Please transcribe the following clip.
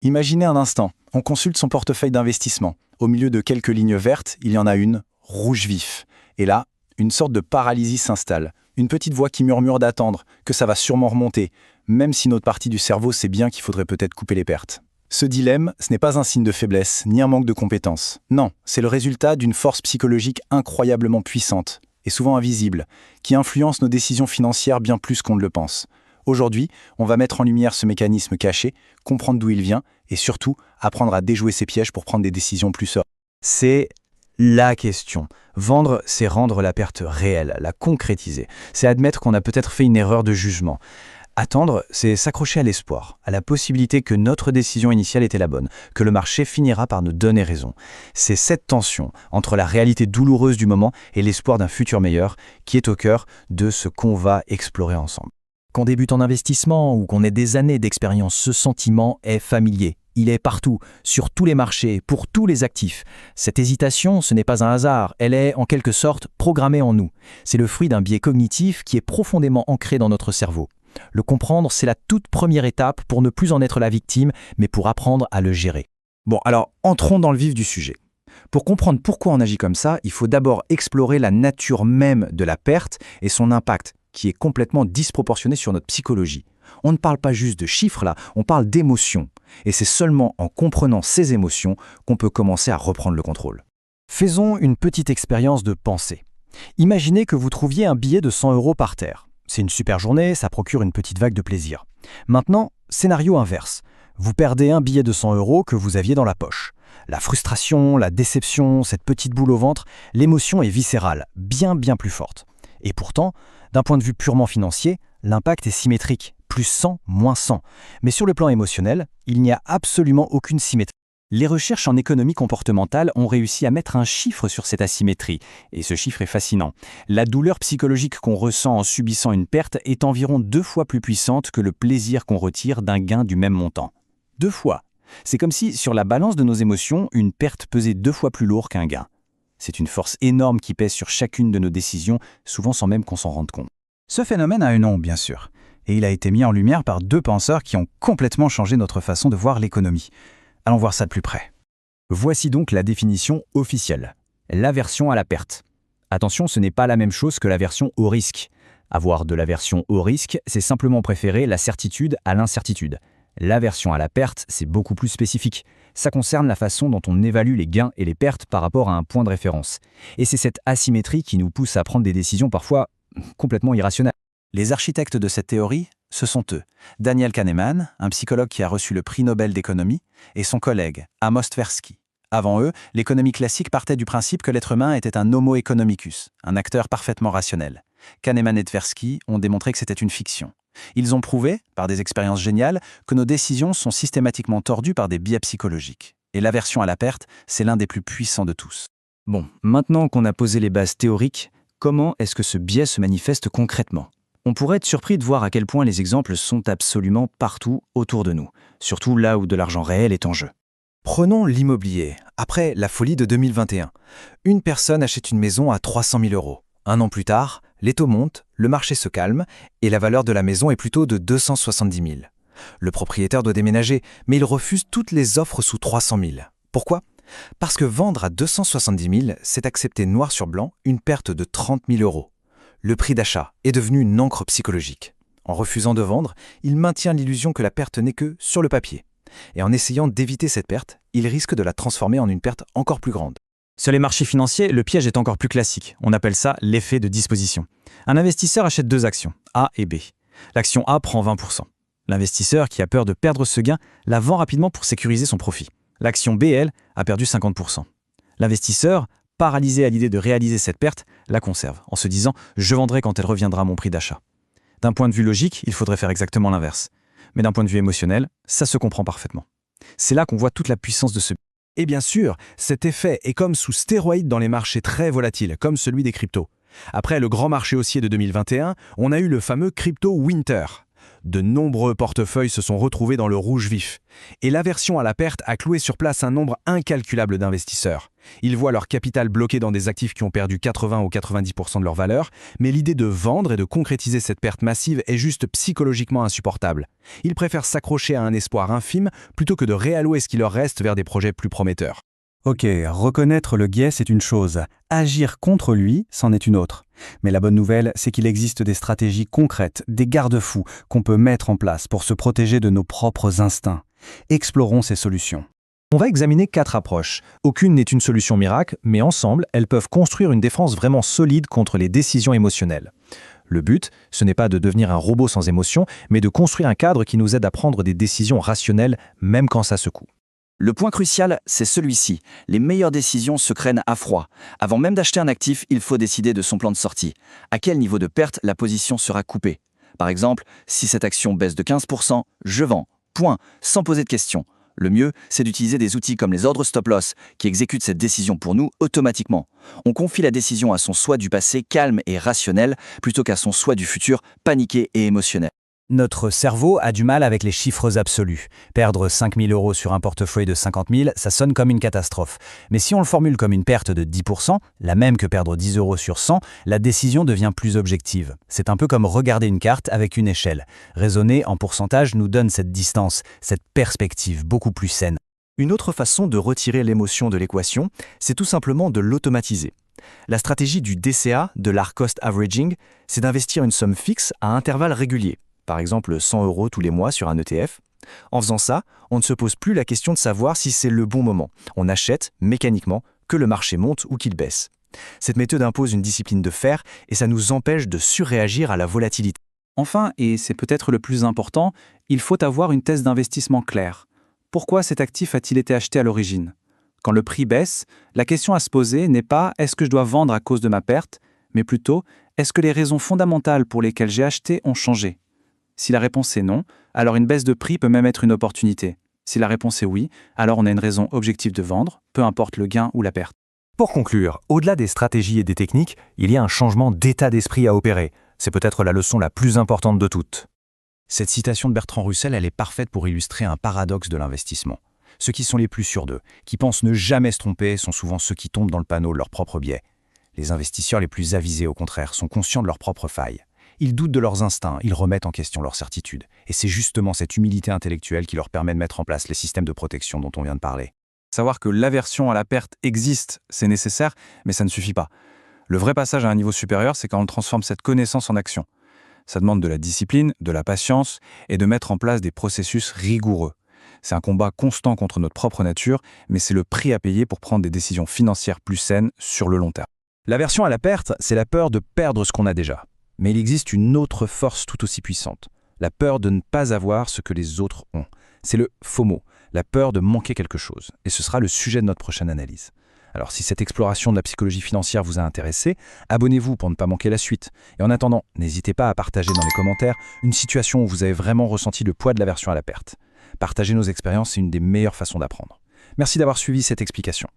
Imaginez un instant, on consulte son portefeuille d'investissement. Au milieu de quelques lignes vertes, il y en a une, rouge vif. Et là, une sorte de paralysie s'installe. Une petite voix qui murmure d'attendre, que ça va sûrement remonter, même si notre partie du cerveau sait bien qu'il faudrait peut-être couper les pertes. Ce dilemme, ce n'est pas un signe de faiblesse, ni un manque de compétences. Non, c'est le résultat d'une force psychologique incroyablement puissante, et souvent invisible, qui influence nos décisions financières bien plus qu'on ne le pense. Aujourd'hui, on va mettre en lumière ce mécanisme caché, comprendre d'où il vient, et surtout, apprendre à déjouer ses pièges pour prendre des décisions plus sereines. C'est la question. Vendre, c'est rendre la perte réelle, la concrétiser. C'est admettre qu'on a peut-être fait une erreur de jugement. Attendre, c'est s'accrocher à l'espoir, à la possibilité que notre décision initiale était la bonne, que le marché finira par nous donner raison. C'est cette tension entre la réalité douloureuse du moment et l'espoir d'un futur meilleur qui est au cœur de ce qu'on va explorer ensemble. Qu'on débute en investissement ou qu'on ait des années d'expérience, ce sentiment est familier. Il est partout, sur tous les marchés, pour tous les actifs. Cette hésitation, ce n'est pas un hasard, elle est en quelque sorte programmée en nous. C'est le fruit d'un biais cognitif qui est profondément ancré dans notre cerveau. Le comprendre, c'est la toute première étape pour ne plus en être la victime, mais pour apprendre à le gérer. Bon, alors entrons dans le vif du sujet. Pour comprendre pourquoi on agit comme ça, il faut d'abord explorer la nature même de la perte et son impact, qui est complètement disproportionné sur notre psychologie. On ne parle pas juste de chiffres là, on parle d'émotions. Et c'est seulement en comprenant ces émotions qu'on peut commencer à reprendre le contrôle. Faisons une petite expérience de pensée. Imaginez que vous trouviez un billet de 100 € par terre. C'est une super journée, ça procure une petite vague de plaisir. Maintenant, scénario inverse. Vous perdez un billet de 100 € que vous aviez dans la poche. La frustration, la déception, cette petite boule au ventre, l'émotion est viscérale, bien plus forte. Et pourtant, d'un point de vue purement financier, l'impact est symétrique, plus 100, moins 100. Mais sur le plan émotionnel, il n'y a absolument aucune symétrie. Les recherches en économie comportementale ont réussi à mettre un chiffre sur cette asymétrie, et ce chiffre est fascinant. La douleur psychologique qu'on ressent en subissant une perte est environ 2 fois plus puissante que le plaisir qu'on retire d'un gain du même montant. 2 fois. C'est comme si, sur la balance de nos émotions, une perte pesait 2 fois plus lourd qu'un gain. C'est une force énorme qui pèse sur chacune de nos décisions, souvent sans même qu'on s'en rende compte. Ce phénomène a un nom, bien sûr, et il a été mis en lumière par 2 penseurs qui ont complètement changé notre façon de voir l'économie. Allons voir ça de plus près. Voici donc la définition officielle. L'aversion à la perte. Attention, ce n'est pas la même chose que l'aversion au risque. Avoir de l'aversion au risque, c'est simplement préférer la certitude à l'incertitude. L'aversion à la perte, c'est beaucoup plus spécifique. Ça concerne la façon dont on évalue les gains et les pertes par rapport à un point de référence. Et c'est cette asymétrie qui nous pousse à prendre des décisions parfois complètement irrationnelles. Les architectes de cette théorie, ce sont eux. Daniel Kahneman, un psychologue qui a reçu le prix Nobel d'économie, et son collègue, Amos Tversky. Avant eux, l'économie classique partait du principe que l'être humain était un homo economicus, un acteur parfaitement rationnel. Kahneman et Tversky ont démontré que c'était une fiction. Ils ont prouvé, par des expériences géniales, que nos décisions sont systématiquement tordues par des biais psychologiques. Et l'aversion à la perte, c'est l'un des plus puissants de tous. Bon, maintenant qu'on a posé les bases théoriques, comment est-ce que ce biais se manifeste concrètement ? On pourrait être surpris de voir à quel point les exemples sont absolument partout autour de nous, surtout là où de l'argent réel est en jeu. Prenons l'immobilier. Après la folie de 2021, une personne achète une maison à 300 000 €. Un an plus tard, les taux montent, le marché se calme et la valeur de la maison est plutôt de 270 000. Le propriétaire doit déménager, mais il refuse toutes les offres sous 300 000. Pourquoi ? Parce que vendre à 270 000, c'est accepter noir sur blanc une perte de 30 000 €. Le prix d'achat est devenu une encre psychologique. En refusant de vendre, il maintient l'illusion que la perte n'est que sur le papier. Et en essayant d'éviter cette perte, il risque de la transformer en une perte encore plus grande. Sur les marchés financiers, le piège est encore plus classique. On appelle ça l'effet de disposition. Un investisseur achète 2 actions, A et B. L'action A prend 20%. L'investisseur, qui a peur de perdre ce gain, la vend rapidement pour sécuriser son profit. L'action B, elle, a perdu 50%. L'investisseur, paralysé à l'idée de réaliser cette perte, la conserve, en se disant « je vendrai quand elle reviendra à mon prix d'achat ». D'un point de vue logique, il faudrait faire exactement l'inverse. Mais d'un point de vue émotionnel, ça se comprend parfaitement. C'est là qu'on voit toute la puissance de ce. Et bien sûr, cet effet est comme sous stéroïde dans les marchés très volatiles, comme celui des cryptos. Après le grand marché haussier de 2021, on a eu le fameux crypto winter. De nombreux portefeuilles se sont retrouvés dans le rouge vif. Et l'aversion à la perte a cloué sur place un nombre incalculable d'investisseurs. Ils voient leur capital bloqué dans des actifs qui ont perdu 80 ou 90% de leur valeur, mais l'idée de vendre et de concrétiser cette perte massive est juste psychologiquement insupportable. Ils préfèrent s'accrocher à un espoir infime plutôt que de réallouer ce qui leur reste vers des projets plus prometteurs. Ok, reconnaître le guet, c'est une chose. Agir contre lui, c'en est une autre. Mais la bonne nouvelle, c'est qu'il existe des stratégies concrètes, des garde-fous qu'on peut mettre en place pour se protéger de nos propres instincts. Explorons ces solutions. On va examiner 4 approches. Aucune n'est une solution miracle, mais ensemble, elles peuvent construire une défense vraiment solide contre les décisions émotionnelles. Le but, ce n'est pas de devenir un robot sans émotion, mais de construire un cadre qui nous aide à prendre des décisions rationnelles, même quand ça secoue. Le point crucial, c'est celui-ci. Les meilleures décisions se craignent à froid. Avant même d'acheter un actif, il faut décider de son plan de sortie. À quel niveau de perte la position sera coupée? Par exemple, si cette action baisse de 15%, je vends. Point, sans poser de questions. Le mieux, c'est d'utiliser des outils comme les ordres stop-loss qui exécutent cette décision pour nous automatiquement. On confie la décision à son soi du passé calme et rationnel plutôt qu'à son soi du futur paniqué et émotionnel. Notre cerveau a du mal avec les chiffres absolus. Perdre 5 000 € sur un portefeuille de 50 000, ça sonne comme une catastrophe. Mais si on le formule comme une perte de 10%, la même que perdre 10 € sur 100, la décision devient plus objective. C'est un peu comme regarder une carte avec une échelle. Raisonner en pourcentage nous donne cette distance, cette perspective beaucoup plus saine. Une autre façon de retirer l'émotion de l'équation, c'est tout simplement de l'automatiser. La stratégie du DCA, de l'Hard Cost Averaging, c'est d'investir une somme fixe à intervalles réguliers. Par exemple 100 € tous les mois sur un ETF. En faisant ça, on ne se pose plus la question de savoir si c'est le bon moment. On achète, mécaniquement, que le marché monte ou qu'il baisse. Cette méthode impose une discipline de fer et ça nous empêche de surréagir à la volatilité. Enfin, et c'est peut-être le plus important, il faut avoir une thèse d'investissement claire. Pourquoi cet actif a-t-il été acheté à l'origine? Quand le prix baisse, la question à se poser n'est pas « est-ce que je dois vendre à cause de ma perte ?», mais plutôt « est-ce que les raisons fondamentales pour lesquelles j'ai acheté ont changé ?» Si la réponse est non, alors une baisse de prix peut même être une opportunité. Si la réponse est oui, alors on a une raison objective de vendre, peu importe le gain ou la perte. Pour conclure, au-delà des stratégies et des techniques, il y a un changement d'état d'esprit à opérer. C'est peut-être la leçon la plus importante de toutes. Cette citation de Bertrand Russell, elle est parfaite pour illustrer un paradoxe de l'investissement. Ceux qui sont les plus sûrs d'eux, qui pensent ne jamais se tromper, sont souvent ceux qui tombent dans le panneau de leur propre biais. Les investisseurs les plus avisés, au contraire, sont conscients de leurs propres failles. Ils doutent de leurs instincts, ils remettent en question leurs certitudes. Et c'est justement cette humilité intellectuelle qui leur permet de mettre en place les systèmes de protection dont on vient de parler. Savoir que l'aversion à la perte existe, c'est nécessaire, mais ça ne suffit pas. Le vrai passage à un niveau supérieur, c'est quand on transforme cette connaissance en action. Ça demande de la discipline, de la patience et de mettre en place des processus rigoureux. C'est un combat constant contre notre propre nature, mais c'est le prix à payer pour prendre des décisions financières plus saines sur le long terme. L'aversion à la perte, c'est la peur de perdre ce qu'on a déjà. Mais il existe une autre force tout aussi puissante, la peur de ne pas avoir ce que les autres ont. C'est le FOMO, la peur de manquer quelque chose. Et ce sera le sujet de notre prochaine analyse. Alors si cette exploration de la psychologie financière vous a intéressé, abonnez-vous pour ne pas manquer la suite. Et en attendant, n'hésitez pas à partager dans les commentaires une situation où vous avez vraiment ressenti le poids de l'aversion à la perte. Partager nos expériences, c'est une des meilleures façons d'apprendre. Merci d'avoir suivi cette explication.